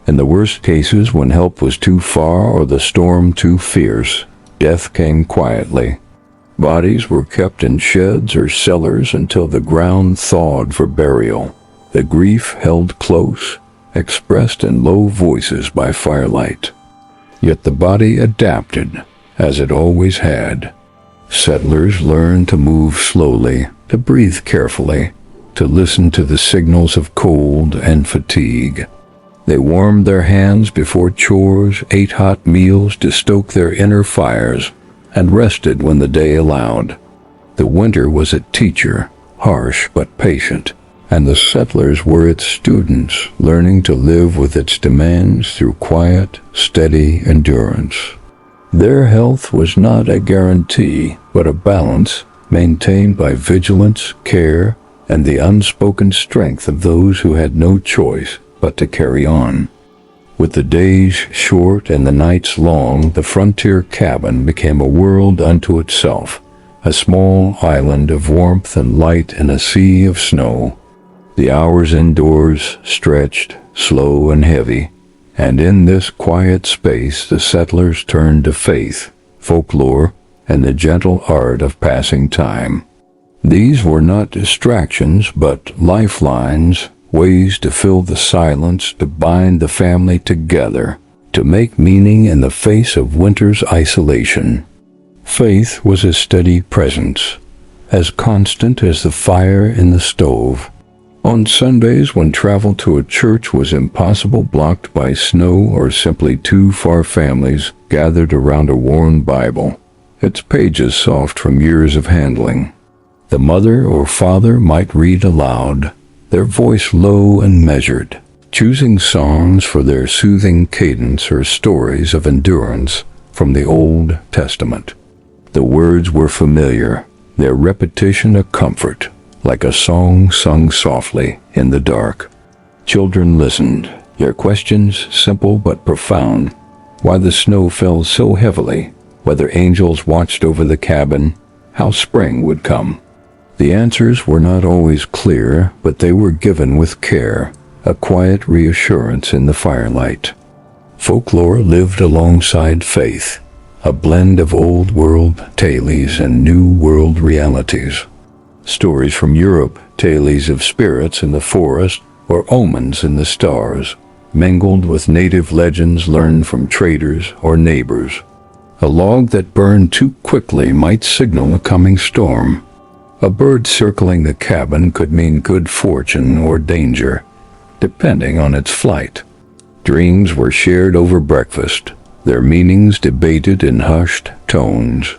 In the worst cases, when help was too far or the storm too fierce, death came quietly. Bodies were kept in sheds or cellars until the ground thawed for burial. The grief held close, expressed in low voices by firelight. Yet the body adapted, as it always had. Settlers learned to move slowly, to breathe carefully, to listen to the signals of cold and fatigue. They warmed their hands before chores, ate hot meals to stoke their inner fires, and rested when the day allowed. The winter was a teacher, harsh but patient, and the settlers were its students, learning to live with its demands through quiet, steady endurance. Their health was not a guarantee, but a balance maintained by vigilance, care, and the unspoken strength of those who had no choice but to carry on. With the days short and the nights long, the frontier cabin became a world unto itself, a small island of warmth and light in a sea of snow. The hours indoors stretched, slow and heavy, and in this quiet space the settlers turned to faith, folklore, and the gentle art of passing time. These were not distractions, but lifelines, ways to fill the silence, to bind the family together, to make meaning in the face of winter's isolation. Faith was a steady presence, as constant as the fire in the stove. On Sundays, when travel to a church was impossible, blocked by snow, or simply too far, families gathered around a worn Bible, its pages soft from years of handling. The mother or father might read aloud, their voice low and measured, choosing songs for their soothing cadence or stories of endurance from the Old Testament. The words were familiar, their repetition a comfort, like a song sung softly in the dark. Children listened, their questions simple but profound. Why the snow fell so heavily, whether angels watched over the cabin, how spring would come. The answers were not always clear, but they were given with care, a quiet reassurance in the firelight. Folklore lived alongside faith, a blend of old-world tales and new-world realities. Stories from Europe, tales of spirits in the forest, or omens in the stars, mingled with native legends learned from traders or neighbors. A log that burned too quickly might signal a coming storm. A bird circling the cabin could mean good fortune or danger, depending on its flight. Dreams were shared over breakfast, their meanings debated in hushed tones.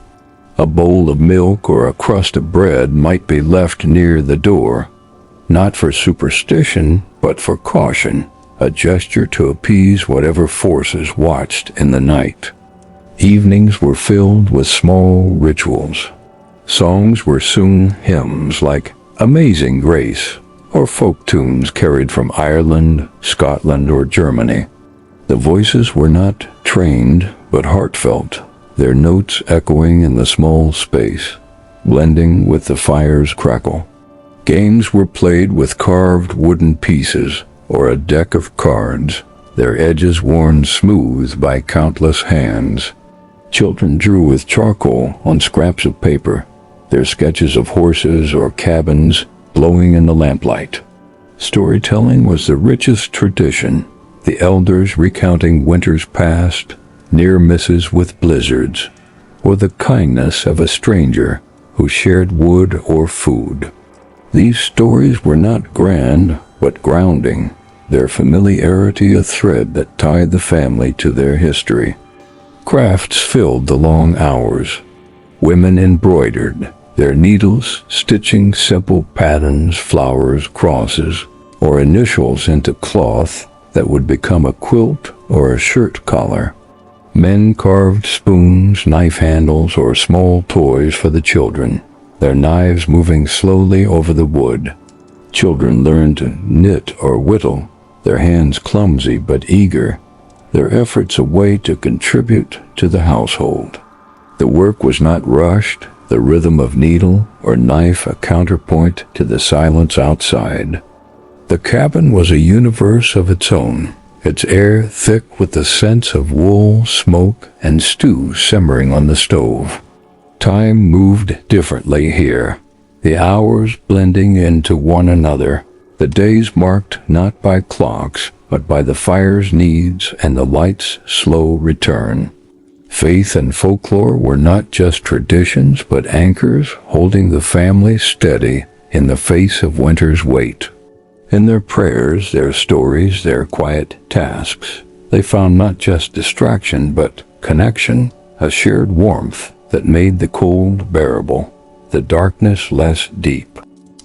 A bowl of milk or a crust of bread might be left near the door, not for superstition, but for caution, a gesture to appease whatever forces watched in the night. Evenings were filled with small rituals. Songs were sung, hymns like Amazing Grace, or folk tunes carried from Ireland, Scotland, or Germany. The voices were not trained, but heartfelt, their notes echoing in the small space, blending with the fire's crackle. Games were played with carved wooden pieces, or a deck of cards, their edges worn smooth by countless hands. Children drew with charcoal on scraps of paper, their sketches of horses or cabins glowing in the lamplight. Storytelling was the richest tradition, the elders recounting winters past, near misses with blizzards, or the kindness of a stranger who shared wood or food. These stories were not grand, but grounding. their familiarity a thread that tied the family to their history. Crafts filled the long hours. Women embroidered, their needles stitching simple patterns, flowers, crosses, or initials into cloth that would become a quilt or a shirt collar. Men carved spoons, knife handles, or small toys for the children, their knives moving slowly over the wood. Children learned to knit or whittle, their hands clumsy but eager, their efforts a way to contribute to the household. The work was not rushed, the rhythm of needle or knife a counterpoint to the silence outside. The cabin was a universe of its own, its air thick with the scents of wool, smoke, and stew simmering on the stove. Time moved differently here, the hours blending into one another, the days marked not by clocks, but by the fire's needs and the light's slow return. Faith and folklore were not just traditions, but anchors holding the family steady in the face of winter's weight. In their prayers, their stories, their quiet tasks, they found not just distraction, but connection, a shared warmth that made the cold bearable, the darkness less deep.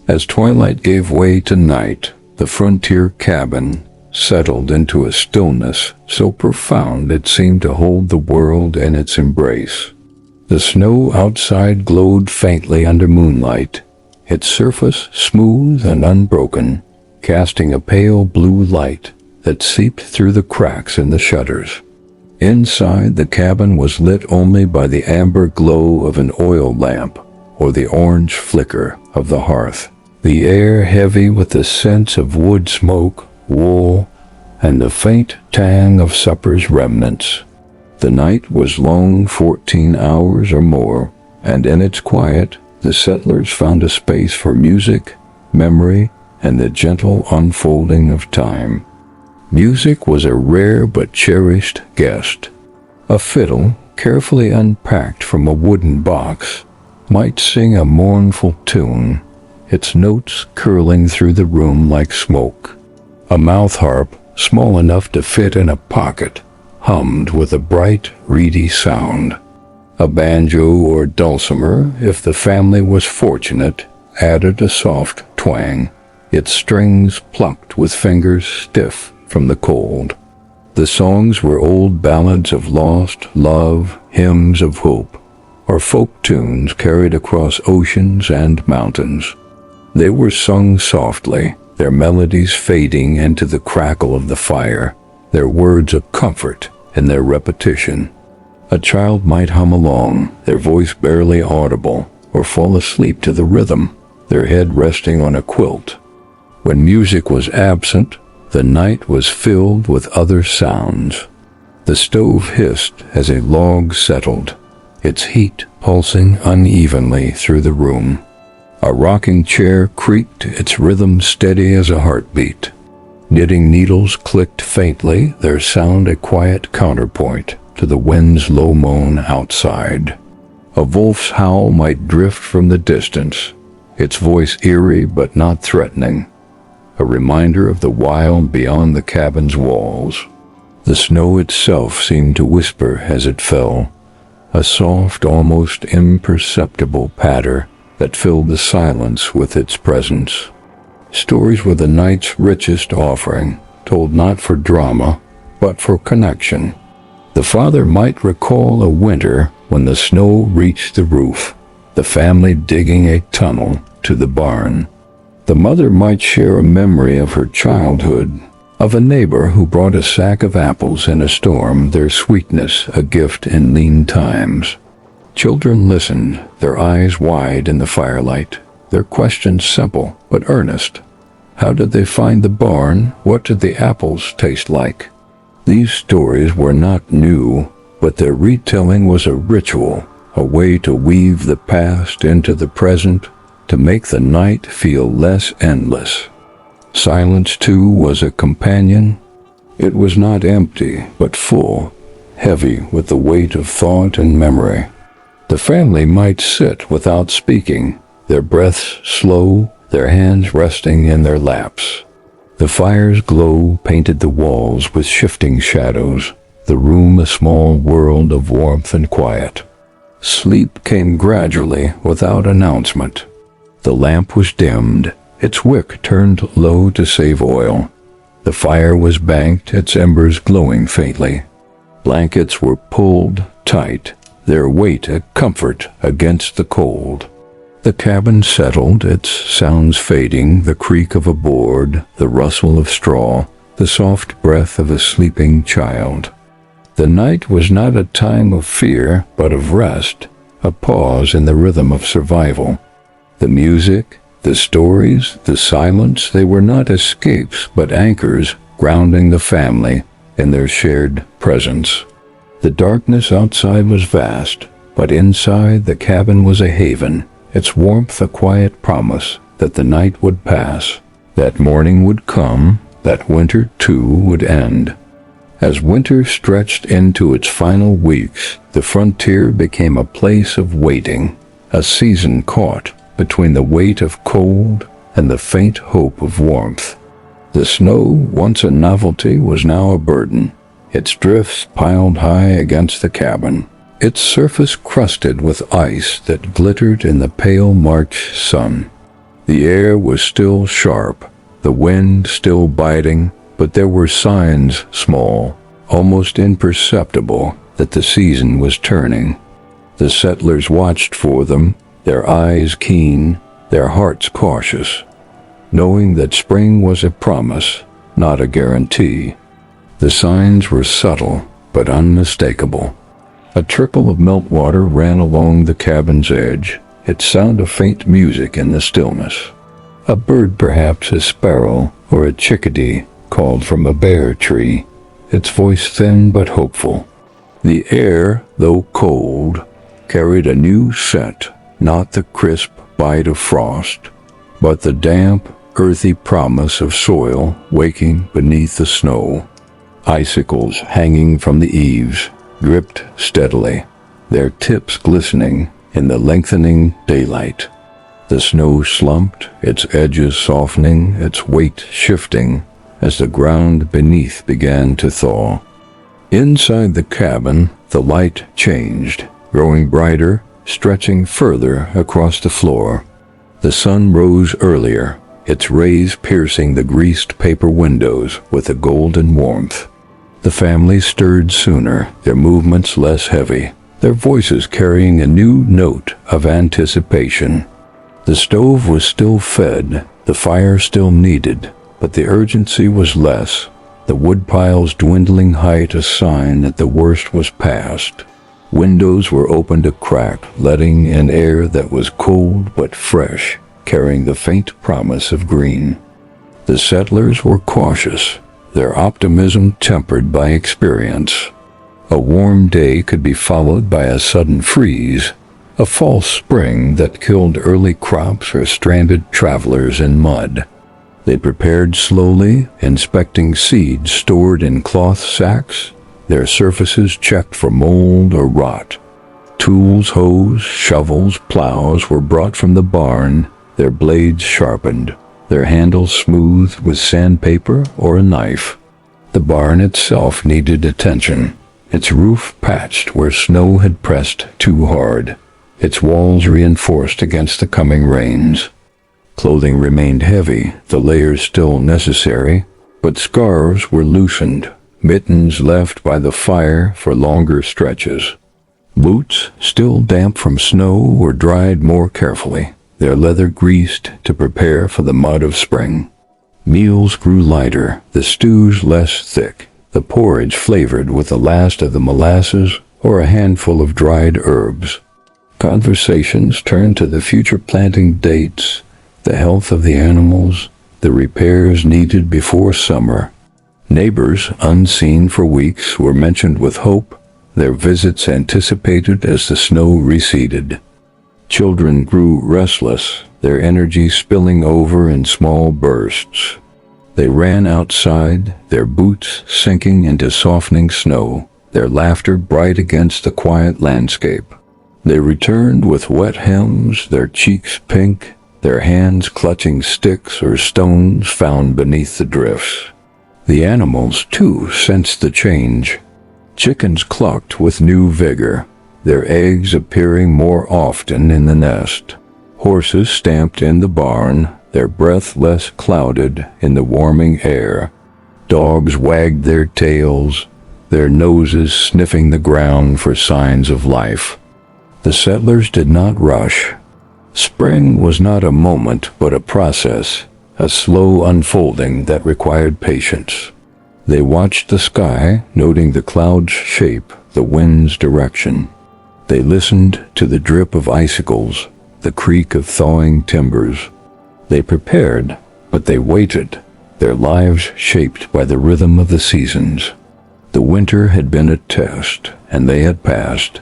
As twilight gave way to night, the frontier cabin settled into a stillness so profound it seemed to hold the world in its embrace. The snow outside glowed faintly under moonlight, its surface smooth and unbroken, casting a pale blue light that seeped through the cracks in the shutters. Inside, the cabin was lit only by the amber glow of an oil lamp or the orange flicker of the hearth, the air heavy with the scents of wood smoke, wool, and the faint tang of supper's remnants. The night was long, 14 hours or more, and in its quiet, the settlers found a space for music, memory, and the gentle unfolding of time. Music was a rare but cherished guest. A fiddle, carefully unpacked from a wooden box, might sing a mournful tune, its notes curling through the room like smoke. A mouth harp, small enough to fit in a pocket, hummed with a bright, reedy sound. A banjo or dulcimer, if the family was fortunate, added a soft twang, its strings plucked with fingers stiff from the cold. The songs were old ballads of lost love, hymns of hope, or folk tunes carried across oceans and mountains. They were sung softly, their melodies fading into the crackle of the fire, their words of comfort in their repetition. A child might hum along, their voice barely audible, or fall asleep to the rhythm, their head resting on a quilt. When music was absent, the night was filled with other sounds. The stove hissed as a log settled, its heat pulsing unevenly through the room. A rocking chair creaked, its rhythm steady as a heartbeat. Knitting needles clicked faintly, their sound a quiet counterpoint to the wind's low moan outside. A wolf's howl might drift from the distance, its voice eerie but not threatening, a reminder of the wild beyond the cabin's walls. The snow itself seemed to whisper as it fell, a soft, almost imperceptible patter that filled the silence with its presence. Stories were the night's richest offering, told not for drama, but for connection. The father might recall a winter when the snow reached the roof, the family digging a tunnel to the barn. The mother might share a memory of her childhood, of a neighbor who brought a sack of apples in a storm, their sweetness a gift in lean times. Children listened, their eyes wide in the firelight, their questions simple but earnest. How did they find the barn? What did the apples taste like? These stories were not new, but their retelling was a ritual, a way to weave the past into the present, to make the night feel less endless. Silence, too, was a companion. It was not empty, but full, heavy with the weight of thought and memory. The family might sit without speaking, their breaths slow, their hands resting in their laps. The fire's glow painted the walls with shifting shadows, the room a small world of warmth and quiet. Sleep came gradually, without announcement. The lamp was dimmed, its wick turned low to save oil. The fire was banked, its embers glowing faintly. Blankets were pulled tight, their weight a comfort against the cold. The cabin settled, its sounds fading, the creak of a board, the rustle of straw, the soft breath of a sleeping child. The night was not a time of fear, but of rest, a pause in the rhythm of survival. The music, the stories, the silence, they were not escapes, but anchors, grounding the family in their shared presence. The darkness outside was vast, but inside the cabin was a haven, its warmth a quiet promise that the night would pass, that morning would come, that winter too would end. As winter stretched into its final weeks, the frontier became a place of waiting, a season caught between the weight of cold and the faint hope of warmth. The snow, once a novelty, was now a burden, its drifts piled high against the cabin, its surface crusted with ice that glittered in the pale March sun. The air was still sharp, the wind still biting, but there were signs, small, almost imperceptible, that the season was turning. The settlers watched for them, their eyes keen, their hearts cautious, knowing that spring was a promise, not a guarantee. The signs were subtle, but unmistakable. A trickle of meltwater ran along the cabin's edge, its sound of faint music in the stillness. A bird, perhaps a sparrow or a chickadee, called from a bare tree, its voice thin but hopeful. The air, though cold, carried a new scent, not the crisp bite of frost, but the damp, earthy promise of soil waking beneath the snow. Icicles hanging from the eaves dripped steadily, their tips glistening in the lengthening daylight. The snow slumped, its edges softening, its weight shifting, as the ground beneath began to thaw. Inside the cabin, the light changed, growing brighter, stretching further across the floor. The sun rose earlier, its rays piercing the greased paper windows with a golden warmth. The family stirred sooner, their movements less heavy, their voices carrying a new note of anticipation. The stove was still fed, the fire still needed, but the urgency was less, the woodpile's dwindling height a sign that the worst was past. Windows were opened a crack, letting in air that was cold but fresh, carrying the faint promise of green. The settlers were cautious, their optimism tempered by experience. A warm day could be followed by a sudden freeze, a false spring that killed early crops or stranded travelers in mud. They prepared slowly, inspecting seeds stored in cloth sacks, their surfaces checked for mold or rot. Tools, hoes, shovels, plows were brought from the barn, their blades sharpened, their handles smoothed with sandpaper or a knife. The barn itself needed attention, its roof patched where snow had pressed too hard, its walls reinforced against the coming rains. Clothing remained heavy, the layers still necessary, but scarves were loosened, mittens left by the fire for longer stretches. Boots, still damp from snow, were dried more carefully, their leather greased to prepare for the mud of spring. Meals grew lighter, the stews less thick, the porridge flavored with the last of the molasses or a handful of dried herbs. Conversations turned to the future planting dates, the health of the animals, the repairs needed before summer. Neighbors, unseen for weeks, were mentioned with hope, their visits anticipated as the snow receded. Children grew restless, their energy spilling over in small bursts. They ran outside, their boots sinking into softening snow, their laughter bright against the quiet landscape. They returned with wet hems, their cheeks pink, their hands clutching sticks or stones found beneath the drifts. The animals, too, sensed the change. Chickens clucked with new vigor, their eggs appearing more often in the nest. Horses stamped in the barn, their breath less clouded in the warming air. Dogs wagged their tails, their noses sniffing the ground for signs of life. The settlers did not rush. Spring was not a moment but a process, a slow unfolding that required patience. They watched the sky, noting the cloud's shape, the wind's direction. They listened to the drip of icicles, the creak of thawing timbers. They prepared, but they waited, their lives shaped by the rhythm of the seasons. The winter had been a test, and they had passed,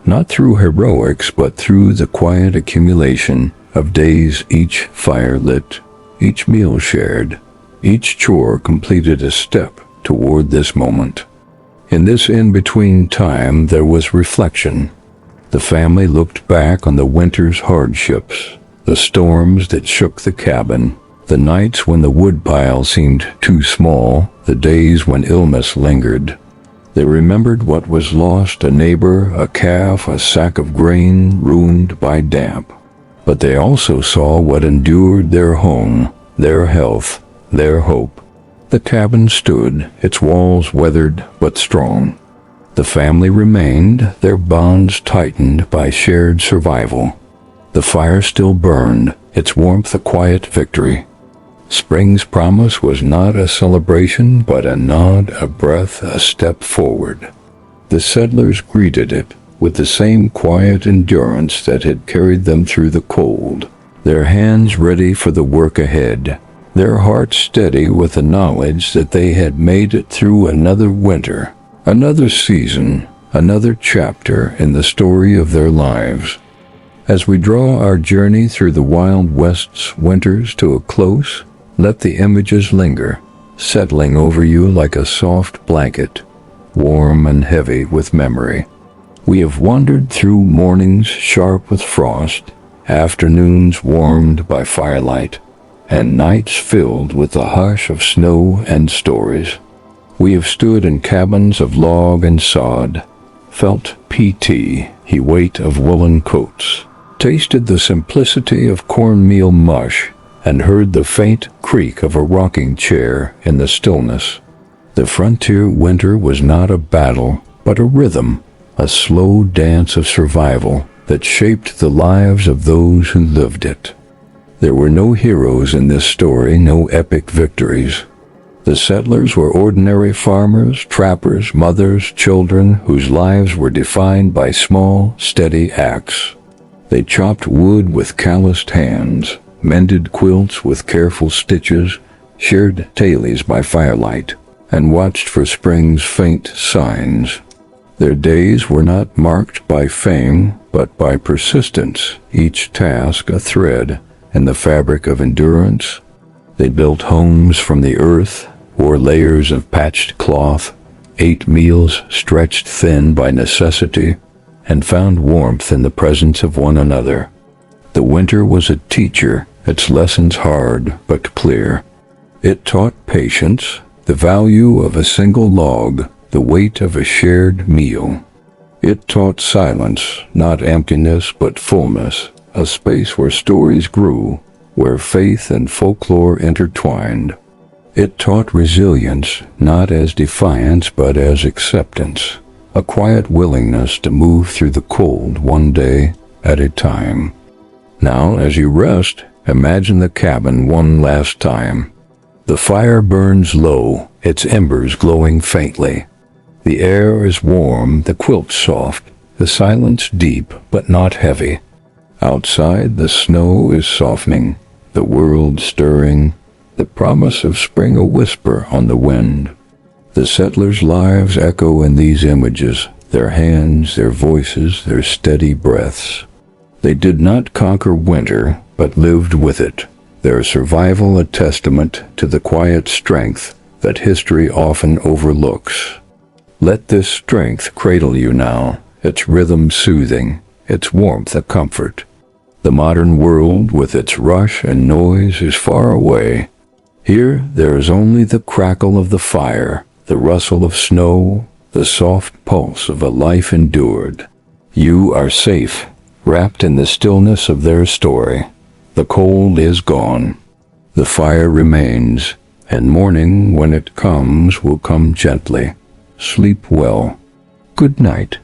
not through heroics, but through the quiet accumulation of days, each fire lit, each meal shared, each chore completed a step toward this moment. In this in-between time there was reflection. The family looked back on the winter's hardships, the storms that shook the cabin, the nights when the woodpile seemed too small, the days when illness lingered. They remembered what was lost, a neighbor, a calf, a sack of grain ruined by damp. But they also saw what endured their home, their health, their hope. The cabin stood, its walls weathered but strong. The family remained, their bonds tightened by shared survival. The fire still burned, its warmth a quiet victory. Spring's promise was not a celebration, but a nod, a breath, a step forward. The settlers greeted it with the same quiet endurance that had carried them through the cold, their hands ready for the work ahead, their hearts steady with the knowledge that they had made it through another winter, another season, another chapter in the story of their lives. As we draw our journey through the Wild West's winters to a close, let the images linger, settling over you like a soft blanket, warm and heavy with memory. We have wandered through mornings sharp with frost, afternoons warmed by firelight, and nights filled with the hush of snow and stories. We have stood in cabins of log and sod, felt the weight of woolen coats, tasted the simplicity of cornmeal mush, and heard the faint creak of a rocking chair in the stillness. The frontier winter was not a battle, but a rhythm, a slow dance of survival that shaped the lives of those who lived it. There were no heroes in this story, no epic victories. The settlers were ordinary farmers, trappers, mothers, children whose lives were defined by small, steady acts. They chopped wood with calloused hands, mended quilts with careful stitches, shared tailies by firelight, and watched for spring's faint signs. Their days were not marked by fame, but by persistence, each task a thread in the fabric of endurance. They built homes from the earth, wore layers of patched cloth, ate meals stretched thin by necessity, and found warmth in the presence of one another. The winter was a teacher, its lessons hard but clear. It taught patience, the value of a single log, the weight of a shared meal. It taught silence, not emptiness but fullness, a space where stories grew, where faith and folklore intertwined. It taught resilience, not as defiance but as acceptance, a quiet willingness to move through the cold one day at a time. Now, as you rest, imagine the cabin one last time. The fire burns low, its embers glowing faintly. The air is warm, the quilt soft, the silence deep but not heavy. Outside, the snow is softening, the world stirring, the promise of spring a whisper on the wind. The settlers' lives echo in these images, their hands, their voices, their steady breaths. They did not conquer winter, but lived with it, their survival a testament to the quiet strength that history often overlooks. Let this strength cradle you now, its rhythm soothing, its warmth a comfort. The modern world with its rush and noise is far away. Here there is only the crackle of the fire, the rustle of snow, the soft pulse of a life endured. You are safe, wrapped in the stillness of their story. The cold is gone. The fire remains, and morning, when it comes, will come gently. Sleep well. Good night.